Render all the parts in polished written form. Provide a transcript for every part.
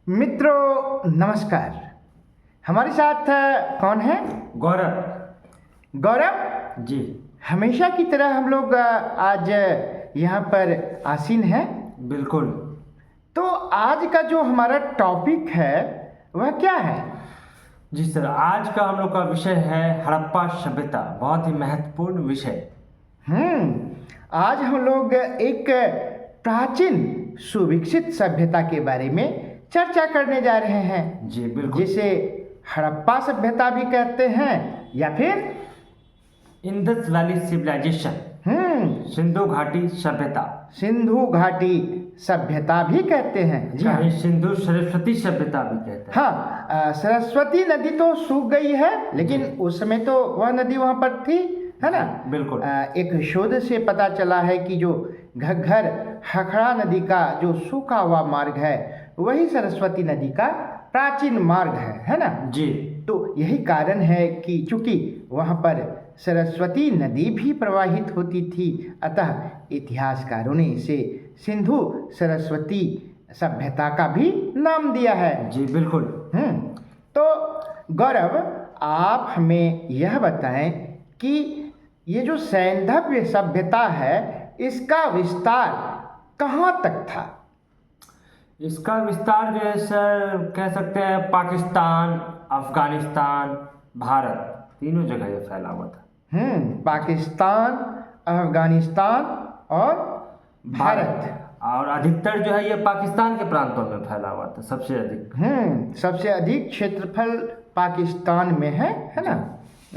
मित्रों नमस्कार। हमारे साथ कौन है? गौरव। गौरव जी हमेशा की तरह हम लोग आज यहाँ पर आसीन हैं। बिल्कुल। तो आज का जो हमारा टॉपिक है वह क्या है? जी सर, आज का हम लोग का विषय है हड़प्पा सभ्यता, बहुत ही महत्वपूर्ण विषय। आज हम लोग एक प्राचीन सुविकसित सभ्यता के बारे में चर्चा करने जा रहे हैं। जी बिल्कुल। जिसे हड़प्पा सभ्यता भी कहते हैं या फिर इंडस वैली सिविलाइजेशन, सिंधु घाटी सभ्यता। सिंधु घाटी सभ्यता भी कहते हैं। जी हाँ, कहीं सिंधु सरस्वती सभ्यता भी कहते हैं। हाँ, सरस्वती नदी तो सूख गई है, लेकिन उस समय तो वह नदी वहाँ पर थी, है ना? बिल्कुल। एक शोध से पता चला है कि जो घग्घर हखड़ा नदी का जो सूखा हुआ मार्ग है वही सरस्वती नदी का प्राचीन मार्ग है ना? जी। तो यही कारण है कि चूंकि वहाँ पर सरस्वती नदी भी प्रवाहित होती थी, अतः इतिहासकारों ने इसे सिंधु सरस्वती सभ्यता का भी नाम दिया है। जी बिल्कुल। तो गौरव, आप हमें यह बताएं कि ये जो सैंधव सभ्यता है इसका विस्तार कहाँ तक था? इसका विस्तार जो है सर, कह सकते हैं पाकिस्तान, अफगानिस्तान, भारत, तीनों जगह ये फैला हुआ था। पाकिस्तान, अफगानिस्तान और भारत। और अधिकतर जो है ये पाकिस्तान के प्रांतों में फैला हुआ था, सबसे अधिक। सबसे अधिक क्षेत्रफल पाकिस्तान में है ना?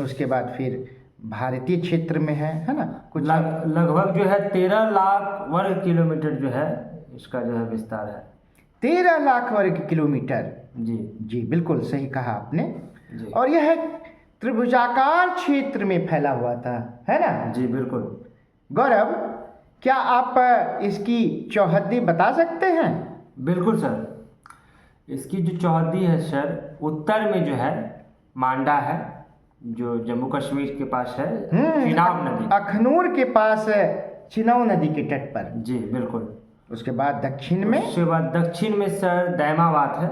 उसके बाद फिर भारतीय क्षेत्र में है ना? कुछ लगभग जो है 13 लाख वर्ग किलोमीटर जो है इसका जो है विस्तार है। 13 लाख वर्ग किलोमीटर। जी जी बिल्कुल सही कहा आपने। जी। और यह त्रिभुजाकार क्षेत्र में फैला हुआ था, है ना? जी बिल्कुल। गौरव, क्या आप इसकी चौहद्दी बता सकते हैं? बिल्कुल सर, इसकी जो चौहद्दी है सर, उत्तर में जो है मांडा है, जो जम्मू कश्मीर के पास है, चिनाब नदी, अखनूर के पास चिनाब नदी के तट पर। जी बिल्कुल। उसके बाद दक्षिण में, उसके बाद दक्षिण में सर दैमाबाद है,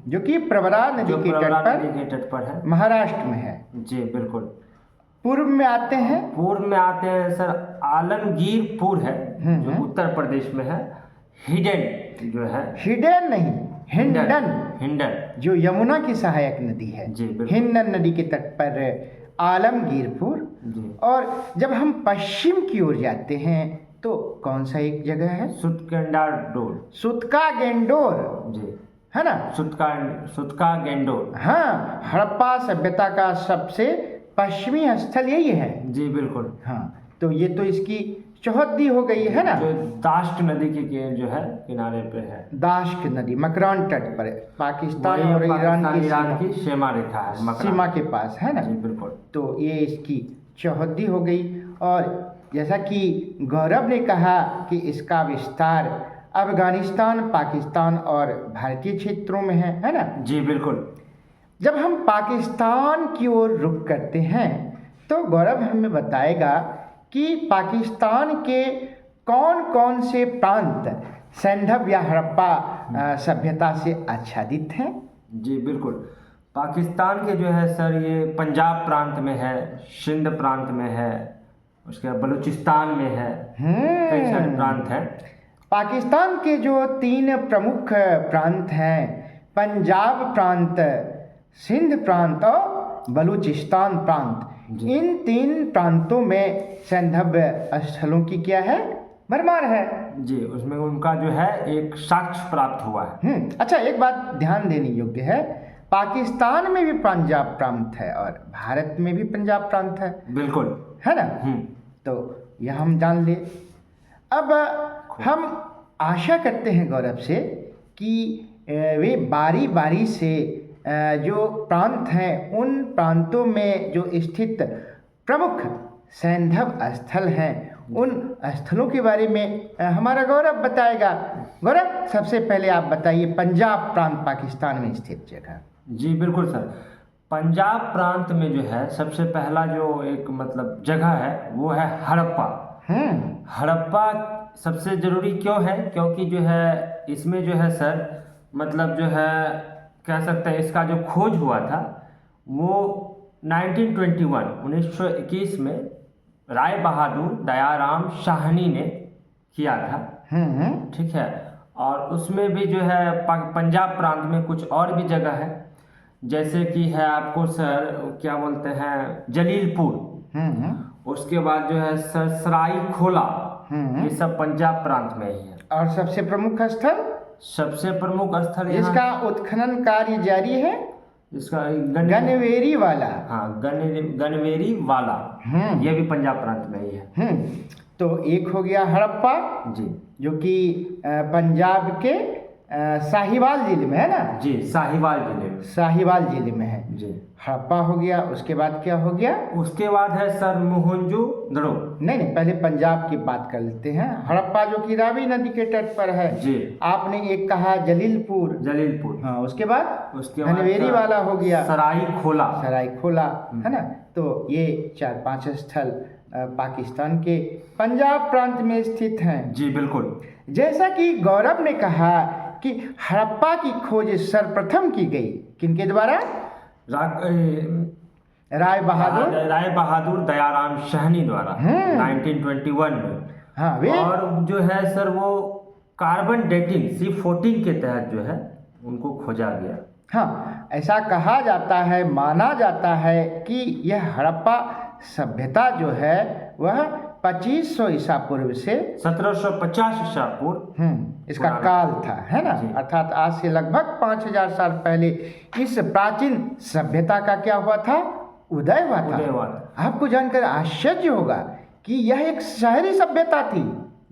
जो कि प्रवरा नदी के तट पर है, महाराष्ट्र में है। जी बिल्कुल। पूर्व में आते हैं, सर आलमगीरपुर है, जो उत्तर प्रदेश में है। हिडन जो है, हिडन नहीं, हिंडन, जो यमुना की सहायक नदी है। जी बिल्कुल। हिंडन नदी के तट पर आलमगीरपुर। जी। और जब हम पश्चिम की ओर जाते हैं तो कौन सा एक जगह है? सुतका गेंडोर, जी है ना? सुतका गेंडोर। हाँ, हड़प्पा सभ्यता का सबसे पश्चिमी स्थल यही है। जी बिल्कुल। हाँ, तो ये तो इसकी चौहद्दी हो गई है ना? जो दाश्त नदी के जो है किनारे पे है। दाश्त नदी मकरान तट पर, पाकिस्तान और ईरान की सीमा रेखा है, सीमा के पास, है ना? जी बिल्कुल। तो ये इसकी चौहद्दी हो गई। और जैसा कि गौरव ने कहा कि इसका विस्तार अफगानिस्तान, पाकिस्तान और भारतीय क्षेत्रों में है ना? जी बिल्कुल। जब हम पाकिस्तान की ओर रुख करते हैं तो गौरव हमें बताएगा कि पाकिस्तान के कौन कौन से प्रांत सैंधव या हड़प्पा सभ्यता से आच्छादित हैं? जी बिल्कुल। पाकिस्तान के जो है सर, ये पंजाब प्रांत में है, सिंध प्रांत में है, उसके बाद बलूचिस्तान में है, कई सारे प्रांत हैं। पाकिस्तान के जो 3 प्रमुख प्रांत हैं, पंजाब प्रांत, सिंध प्रांत और बलूचिस्तान प्रांत, इन 3 प्रांतों में सैंधव स्थलों की क्या है? भरमार है। जी, उसमें उनका जो है एक साक्ष्य प्राप्त हुआ है। अच्छा, एक बात ध्यान देने योग्य है, पाकिस्तान में भी पंजाब प्रांत है और भारत में भी पंजाब प्रांत है। बिल्कुल, है ना? तो यह हम जान ले। अब हम आशा करते हैं गौरव से कि वे बारी बारी से जो प्रांत हैं उन प्रांतों में जो स्थित प्रमुख सैंधव स्थल हैं उन स्थलों के बारे में हमारा गौरव बताएगा। गौरव, सबसे पहले आप बताइए पंजाब प्रांत पाकिस्तान में स्थित जगह। जी बिल्कुल सर, पंजाब प्रांत में जो है सबसे पहला जो एक मतलब जगह है वो है हड़प्पा। हड़प्पा सबसे ज़रूरी क्यों है? क्योंकि जो है इसमें जो है सर मतलब जो है कह सकते हैं इसका जो खोज हुआ था वो 1921 में राय बहादुर दयाराम साहनी ने किया था। ठीक है। और उसमें भी जो है पंजाब प्रांत में कुछ और भी जगह है, जैसे कि है आपको सर क्या बोलते हैं जलीलपुर, उसके बाद जो है सर सराई खोला, ये सब पंजाब प्रांत में ही है। और सबसे प्रमुख स्थल, सबसे प्रमुख स्थल यहाँ इसका उत्खनन कार्य जारी है, इसका गनवेरी वाला। हाँ गनवेरी वाला, ये भी पंजाब प्रांत में ही है। तो एक हो गया हड़प्पा जी, जो कि पंजाब के साहिवाल जिले में है ना। जी साहिवाल जिले में, साहिवाल जिले में है जी। हड़प्पा हो गया, उसके बाद क्या हो गया? उसके बाद है सर मोहनजोदड़ो। नहीं, पहले पंजाब की बात कर लेते हैं। हड़प्पा जो कि रावी नदी के तट पर है जी। आपने एक कहा जलीलपुर, हाँ, उसके बाद गनवेरी वाला हो गया, सराई खोला, है ना। तो ये 4-5 स्थल पाकिस्तान के पंजाब प्रांत में स्थित हैं। जी बिल्कुल। जैसा कि गौरव ने कहा कि हड़प्पा की खोज सर्वप्रथम की गई किनके द्वारा? राय बहादुर दयाराम साहनी द्वारा 1921 में। हाँ, और जो है सर वो कार्बन डेटिंग C14 के तहत जो है उनको खोजा गया। हाँ, ऐसा कहा जाता है, माना जाता है कि यह हड़प्पा सभ्यता जो है वह 2500 ईसा पूर्व से 1750 ईसा पूर्व इसका काल था, है ना। अर्थात आज से लगभग 5000 साल पहले इस प्राचीन सभ्यता का क्या हुआ था? उदय हुआ था। आपको जानकर आश्चर्य होगा कि यह एक शहरी सभ्यता थी।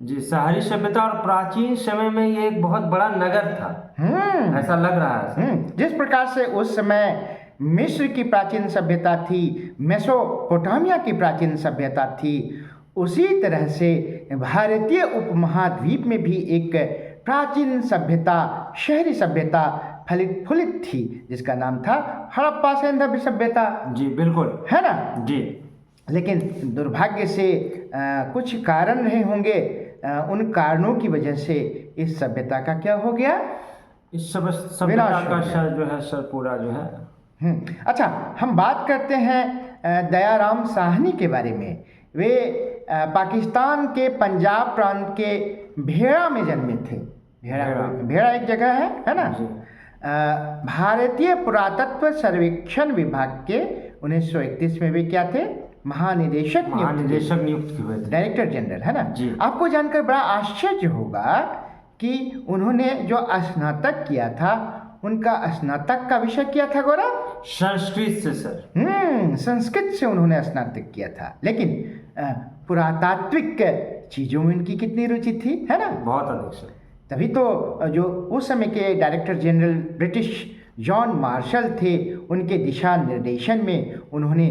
जी, शहरी सभ्यता, और प्राचीन समय में ये एक बहुत बड़ा नगर था, ऐसा लग रहा है। जिस प्रकार से उस समय मिस्र की प्राचीन सभ्यता थी, मेसोपोटामिया की प्राचीन सभ्यता थी, उसी तरह से भारतीय उपमहाद्वीप में भी एक प्राचीन सभ्यता, शहरी सभ्यता फलित फूलित थी, जिसका नाम था हड़प्पा सैंधव सभ्यता। जी बिल्कुल, है ना जी। लेकिन दुर्भाग्य से कुछ कारण रहे होंगे, उन कारणों की वजह से इस सभ्यता का क्या हो गया? इस सभ्यता का सर जो है सर पूरा जो है। अच्छा, हम बात करते हैं दयाराम साहनी के बारे में। वे पाकिस्तान के पंजाब प्रांत के भेड़ा में जन्मे थे। भेड़ा एक जगह है ना। भारतीय पुरातत्व सर्वेक्षण विभाग के 1931 में वे क्या थे? महानिदेशक नियुक्त हुए थे, डायरेक्टर जनरल, है ना। आपको जानकर बड़ा आश्चर्य होगा कि उन्होंने जो स्नातक किया था, उनका स्नातक का विषय क्या था गौरव? संस्कृत से सर। संस्कृत से उन्होंने स्नातक किया था, लेकिन पुरातात्विक चीजों में उनकी कितनी रुचि थी, है ना। बहुत अधिक सर। तभी तो जो उस समय के director general British John Marshall थे, उनके दिशा निर्देशन में उन्होंने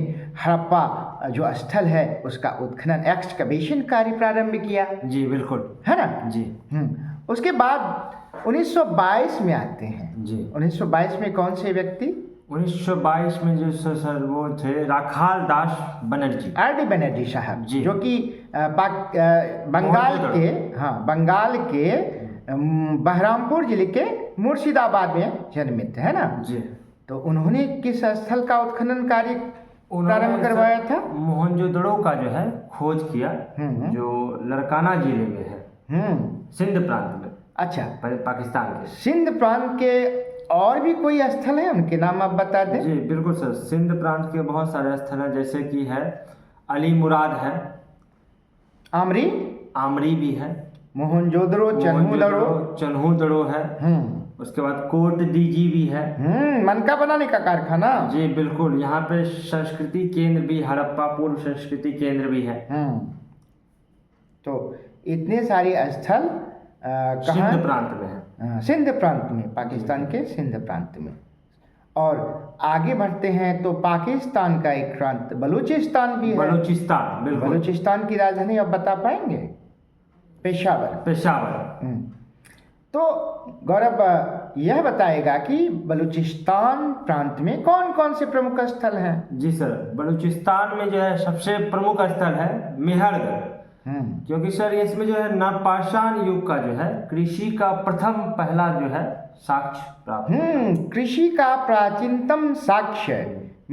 हड़प्पा जो स्थल है उसका उत्खनन, एक्सकवेशन कार्य प्रारंभ किया। जी बिल्कुल, है ना जी। उसके बाद 1922 में आते हैं जी। 1922 में कौन से व्यक्ति? 1922 में जो सर वो थे राखाल दास बनर्जी, R.D. बनर्जी साहब, जी। जो कि बंगाल के बहरामपुर जिले के मुर्शिदाबाद में जन्मित है ना। जी। तो उन्होंने किस स्थल का उत्खनन कार्य प्रारंभ करवाया था? मोहनजोदड़ो का जो है खोज किया, जो लड़काना जिले में है, सिंध प्रांत में। अच्छा, पाकिस्तान के सिंध प्रांत के और भी कोई स्थल है, उनके नाम आप बता दें। जी बिल्कुल सर, सिंध प्रांत के बहुत सारे स्थल हैं, जैसे कि है अली मुराद है, आमरी भी है, मोहनजोदड़ो, चन्हूदड़ो है, उसके बाद कोट डीजी भी है, मनका बनाने का कारखाना। जी बिल्कुल, यहाँ पे संस्कृति केंद्र भी, हड़प्पा पूर्व संस्कृति केंद्र भी है। तो इतने सारे स्थल सिंध प्रांत में है। सिंध प्रांत में, पाकिस्तान के सिंध प्रांत में। और आगे बढ़ते हैं तो पाकिस्तान का एक प्रांत बलूचिस्तान भी है। बलूचिस्तान, बिल्कुल। बलूचिस्तान की राजधानी आप बता पाएंगे? पेशावर। तो गौरव यह बताएगा कि बलूचिस्तान प्रांत में कौन कौन से प्रमुख स्थल हैं? जी सर, बलूचिस्तान में जो है सबसे प्रमुख स्थल है मेहरगढ़, क्योंकि सर इसमें जो है नवपाषाण युग का जो है कृषि का पहला जो है साक्ष्य प्राप्त कृषि का प्राचीनतम साक्ष्य